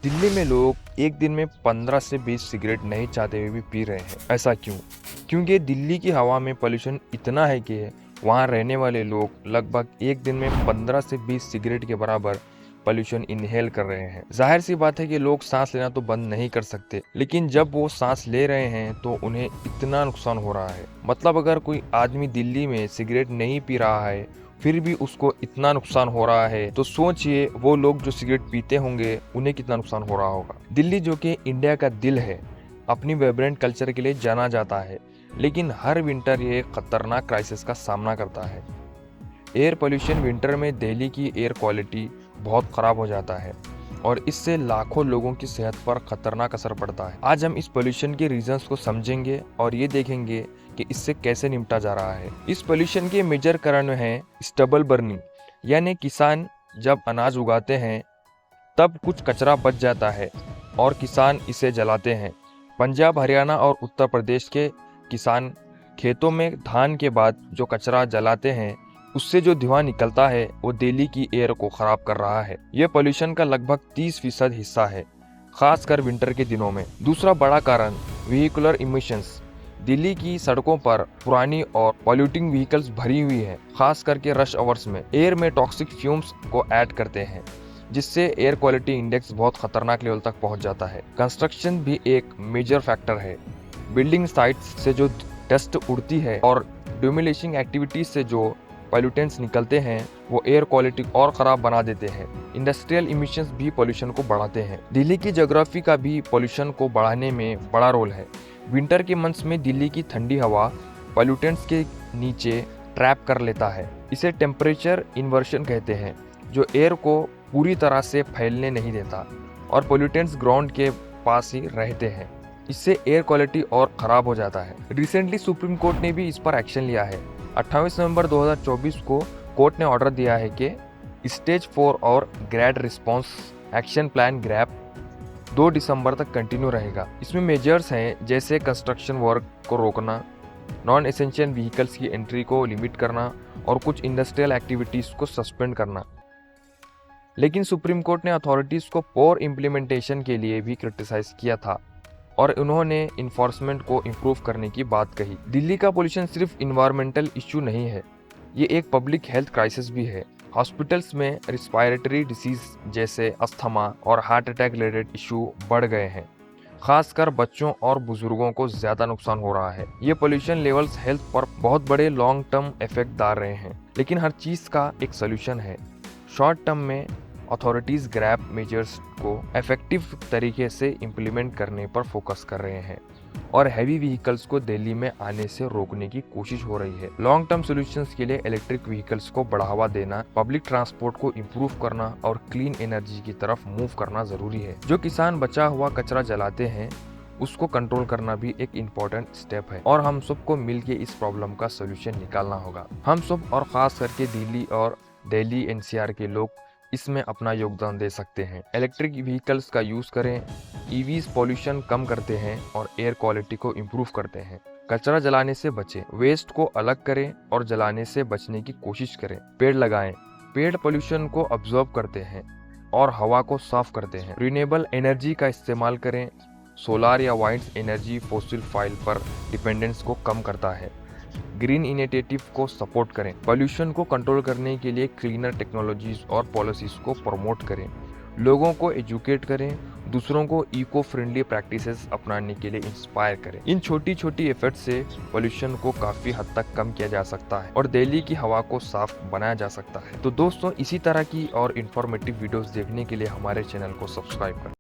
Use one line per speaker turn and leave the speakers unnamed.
दिल्ली में लोग एक दिन में 15 से 20 सिगरेट नहीं चाहते हुए भी पी रहे हैं। ऐसा क्यों? क्योंकि दिल्ली की हवा में पोल्यूशन इतना है कि वहाँ रहने वाले लोग लगभग एक दिन में 15 से 20 सिगरेट के बराबर पोल्यूशन इनहेल कर रहे हैं। जाहिर सी बात है कि लोग सांस लेना तो बंद नहीं कर सकते, लेकिन जब वो सांस ले रहे हैं तो उन्हें इतना नुकसान हो रहा है। मतलब अगर कोई आदमी दिल्ली में सिगरेट नहीं पी रहा है फिर भी उसको इतना नुकसान हो रहा है, तो सोचिए वो लोग जो सिगरेट पीते होंगे उन्हें कितना नुकसान हो रहा होगा। दिल्ली जो कि इंडिया का दिल है, अपनी वाइब्रेंट कल्चर के लिए जाना जाता है, लेकिन हर विंटर ये खतरनाक क्राइसिस का सामना करता है। एयर पोल्यूशन विंटर में दिल्ली की एयर क्वालिटी बहुत खराब हो जाता है और इससे लाखों लोगों की सेहत पर खतरनाक असर पड़ता है। आज हम इस पोल्यूशन के रीजंस को समझेंगे और ये देखेंगे कि इससे कैसे निपटा जा रहा है। इस पोल्यूशन के मेजर कारण है स्टबल बर्निंग, यानी किसान जब अनाज उगाते हैं तब कुछ कचरा बच जाता है और किसान इसे जलाते हैं। पंजाब, हरियाणा और उत्तर प्रदेश के किसान खेतों में धान के बाद जो कचरा जलाते हैं उससे जो धुआं निकलता है वो दिल्ली की एयर को खराब कर रहा है। ये पोल्यूशन का लगभग 30% हिस्सा है, खासकर विंटर के दिनों में। दूसरा बड़ा कारण व्हीकुलर इमिशंस। दिल्ली की सड़कों पर पुरानी और पॉल्यूटिंग व्हीकल्स भरी हुई है, खास करके रश आवर्स में। एयर में टॉक्सिक फ्यूम्स को ऐड करते हैं जिससे एयर क्वालिटी इंडेक्स बहुत खतरनाक लेवल तक पहुंच जाता है। कंस्ट्रक्शन भी एक मेजर फैक्टर है। बिल्डिंग साइट्स से जो डस्ट उड़ती है और डिमोलिशिंग एक्टिविटीज से जो पॉल्यूटेंट्स निकलते हैं वो एयर क्वालिटी और खराब बना देते हैं। इंडस्ट्रियल इमिशंस भी पोल्यूशन को बढ़ाते हैं। दिल्ली की ज्योग्राफी का भी पोल्यूशन को बढ़ाने में बड़ा रोल है। विंटर के मंथ्स में दिल्ली की ठंडी हवा पॉल्यूटेंट्स के नीचे ट्रैप कर लेता है। इसे टेम्परेचर इन्वर्शन कहते हैं, जो एयर को पूरी तरह से फैलने नहीं देता और पॉल्यूटेंट्स ग्राउंड के पास ही रहते हैं। इससे एयर क्वालिटी और खराब हो जाता है। रिसेंटली सुप्रीम कोर्ट ने भी इस पर एक्शन लिया है। 28 नवंबर 2024 को कोर्ट ने ऑर्डर दिया है कि स्टेज 4 और grade response action plan grab 2 दिसंबर तक कंटिन्यू रहेगा। इसमें मेजर्स हैं जैसे कंस्ट्रक्शन वर्क को रोकना, नॉन एसेंशियल व्हीकल्स की एंट्री को लिमिट करना और कुछ इंडस्ट्रियल एक्टिविटीज को सस्पेंड करना। लेकिन सुप्रीम कोर्ट ने अथॉरिटीज को पोर इम्प्लीमेंटेशन के लिए भी क्रिटिसाइज किया था और उन्होंने इन्फोर्समेंट को इम्प्रूव करने की बात कही। दिल्ली का पोल्यूशन सिर्फ इन्वायरमेंटल इश्यू नहीं है, ये एक पब्लिक हेल्थ क्राइसिस भी है। हॉस्पिटल्स में रिस्पायरेटरी डिसीज जैसे अस्थमा और हार्ट अटैक रिलेटेड इशू बढ़ गए हैं। खासकर बच्चों और बुजुर्गों को ज्यादा नुकसान हो रहा है। ये पोल्यूशन लेवल्स हेल्थ पर बहुत बड़े लॉन्ग टर्म इफेक्ट डाल रहे हैं, लेकिन हर चीज का एक सोल्यूशन है। शॉर्ट टर्म में अथॉरिटीज ग्रैप मेजर्स को इफेक्टिव तरीके से इम्प्लीमेंट करने पर फोकस कर रहे हैं और हैवी व्हीकल्स को दिल्ली में आने से रोकने की कोशिश हो रही है। लॉन्ग टर्म सॉल्यूशंस के लिए इलेक्ट्रिक व्हीकल्स को बढ़ावा देना, पब्लिक ट्रांसपोर्ट को इम्प्रूव करना और क्लीन एनर्जी की तरफ मूव करना जरूरी है। जो किसान बचा हुआ कचरा जलाते हैं उसको कंट्रोल करना भी एक इम्पोर्टेंट स्टेप है और हम सबको मिलकर इस प्रॉब्लम का सोल्यूशन निकालना होगा। हम सब और खास करके दिल्ली और दिल्ली एनसीआर के लोग इसमें अपना योगदान दे सकते हैं। इलेक्ट्रिक व्हीकल्स का यूज करें, ईवीज पोल्यूशन कम करते हैं और एयर क्वालिटी को इम्प्रूव करते हैं। कचरा जलाने से बचें, वेस्ट को अलग करें और जलाने से बचने की कोशिश करें। पेड़ लगाएं, पेड़ पोल्यूशन को अब्जॉर्ब करते हैं और हवा को साफ करते हैं। रिन्यूएबल एनर्जी का इस्तेमाल करें, सोलार या वाइंड एनर्जी फॉसिल फ्यूल पर डिपेंडेंस को कम करता है। ग्रीन इनिशिएटिव को सपोर्ट करें। पोल्यूशन को कंट्रोल करने के लिए क्लीनर टेक्नोलॉजीज और पॉलिसीज को प्रमोट करें। लोगों को एजुकेट करें, दूसरों को इको फ्रेंडली प्रैक्टिसेस अपनाने के लिए इंस्पायर करें। इन छोटी छोटी एफर्ट से पोल्यूशन को काफी हद तक कम किया जा सकता है और दिल्ली की हवा को साफ बनाया जा सकता है। तो दोस्तों, इसी तरह की और इन्फॉर्मेटिव वीडियोस देखने के लिए हमारे चैनल को सब्सक्राइब करें।